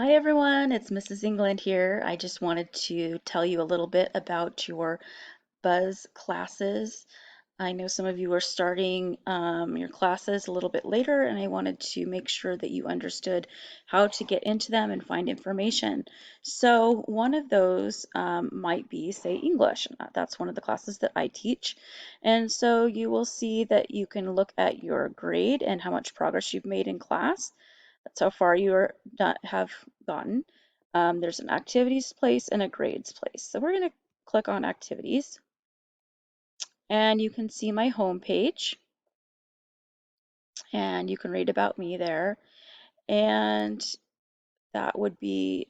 Hi everyone, it's Mrs. England here. I just wanted to tell you a little bit about your Buzz classes. I know some of you are starting your classes a little bit later, and I wanted to make sure that you understood how to get into them and find information. So one of those might be, say, English. That's one of the classes that I teach. And so you will see that you can look at your grade and how much progress you've made in class. That's how far have gotten. There's an activities place and a grades place. So we're going to click on activities and you can see my home page and you can read about me there. And that would be,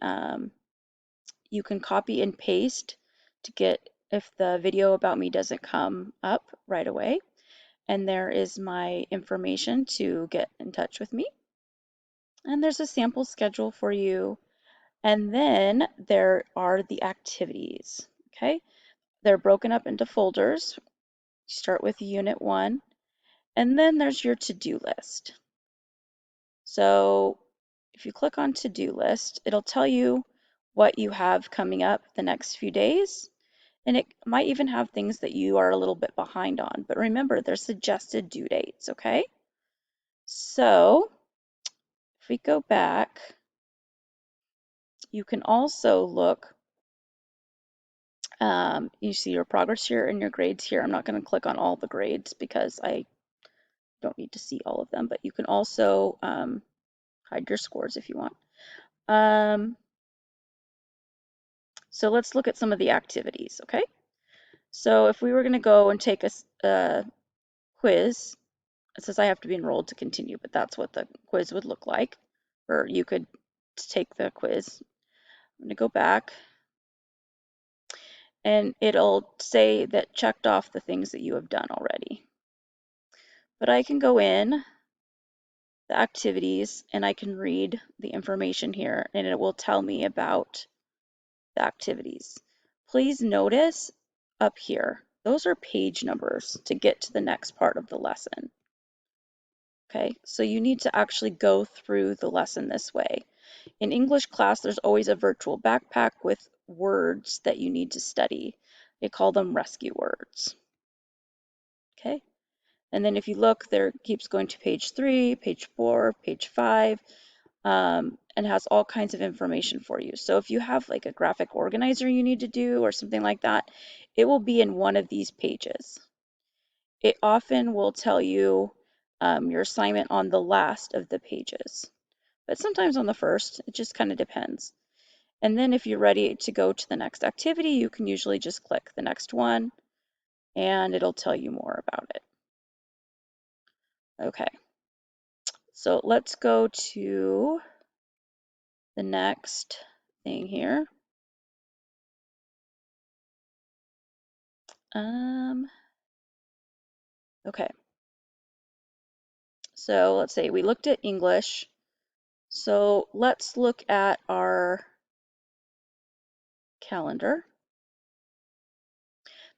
you can copy and paste to get if the video about me doesn't come up right away. And there is my information to get in touch with me. And there's a sample schedule for you. And then there are the activities, okay? They're broken up into folders. You start with Unit 1, and then there's your to-do list. So if you click on to-do list, it'll tell you what you have coming up the next few days, and it might even have things that you are a little bit behind on. But remember, they're suggested due dates, okay? So if we go back, you can also look. You see your progress here and your grades here. I'm not going to click on all the grades because I don't need to see all of them, but you can also hide your scores if you want. So let's look at some of the activities, okay? So if we were going to go and take a quiz, it says I have to be enrolled to continue, but that's what the quiz would look like. Or you could take the quiz. I'm going to go back and it'll say that checked off the things that you have done already. But I can go in the activities and I can read the information here and it will tell me about the activities. Please notice up here, those are page numbers to get to the next part of the lesson. Okay, so you need to actually go through the lesson this way. In English class, there's always a virtual backpack with words that you need to study. They call them rescue words. Okay, and then if you look, there it keeps going to page 3, page 4, page 5, and has all kinds of information for you. So if you have like a graphic organizer you need to do or something like that, it will be in one of these pages. It often will tell you your assignment on the last of the pages, but sometimes on the first. It just kind of depends. And then if you're ready to go to the next activity, you can usually just click the next one and it'll tell you more about it. Okay, so let's go to the next thing here. Okay, so let's say we looked at English. So let's look at our calendar.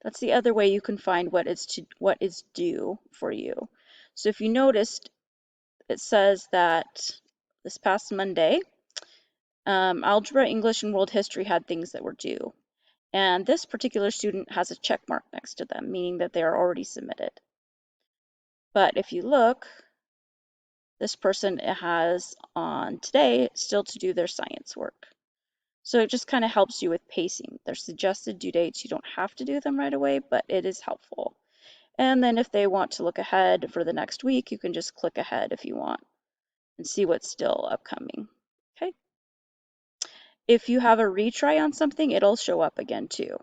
That's the other way you can find what is due for you. So if you noticed, it says that this past Monday, algebra, English, and world history had things that were due. And this particular student has a check mark next to them, meaning that they are already submitted. But if you look, this person has on today still to do their science work. So it just kind of helps you with pacing. They're suggested due dates. You don't have to do them right away, but it is helpful. And then if they want to look ahead for the next week, you can just click ahead if you want and see what's still upcoming. Okay. If you have a retry on something, it'll show up again too.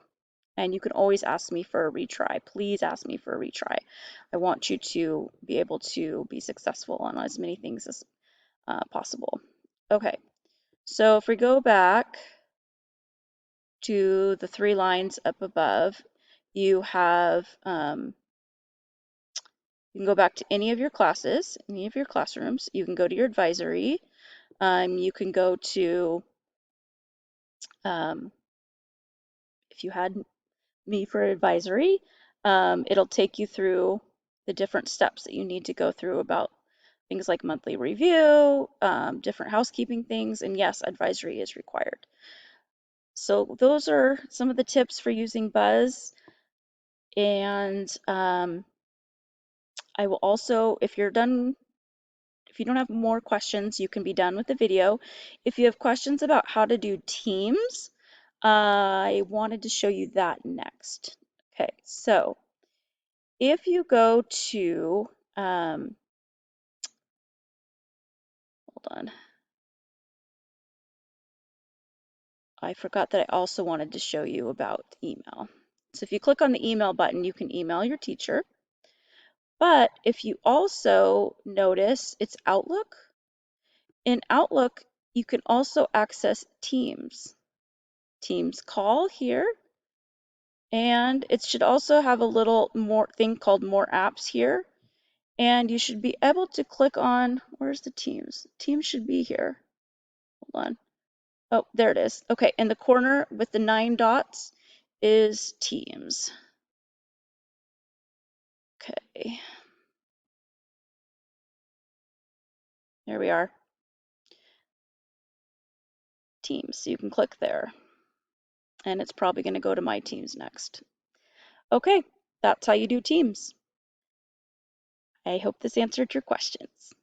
And you can always ask me for a retry. Please ask me for a retry. I want you to be able to be successful on as many things as possible. Okay, so if we go back to the 3 lines up above, you have, you can go back to any of your classes, any of your classrooms. You can go to your advisory. You can go to, um, if you had me for advisory, it'll take you through the different steps that you need to go through about things like monthly review, different housekeeping things, and yes, advisory is required. So those are some of the tips for using Buzz. And I will also, if you don't have more questions, you can be done with the video. If you have questions about how to do Teams, I wanted to show you that next. Okay, so if you go to, hold on. I forgot that I also wanted to show you about email. So if you click on the email button, you can email your teacher. But if you also notice it's Outlook, in Outlook, you can also access Teams. Teams call here, and it should also have a little more thing called more apps here. And you should be able to click on, where's the Teams? Teams should be here. Hold on. Oh, there it is. Okay, in the corner with the 9 dots is Teams. Okay, there we are. Teams, so you can click there. And it's probably going to go to My Teams next. Okay, that's how you do Teams. I hope this answered your questions.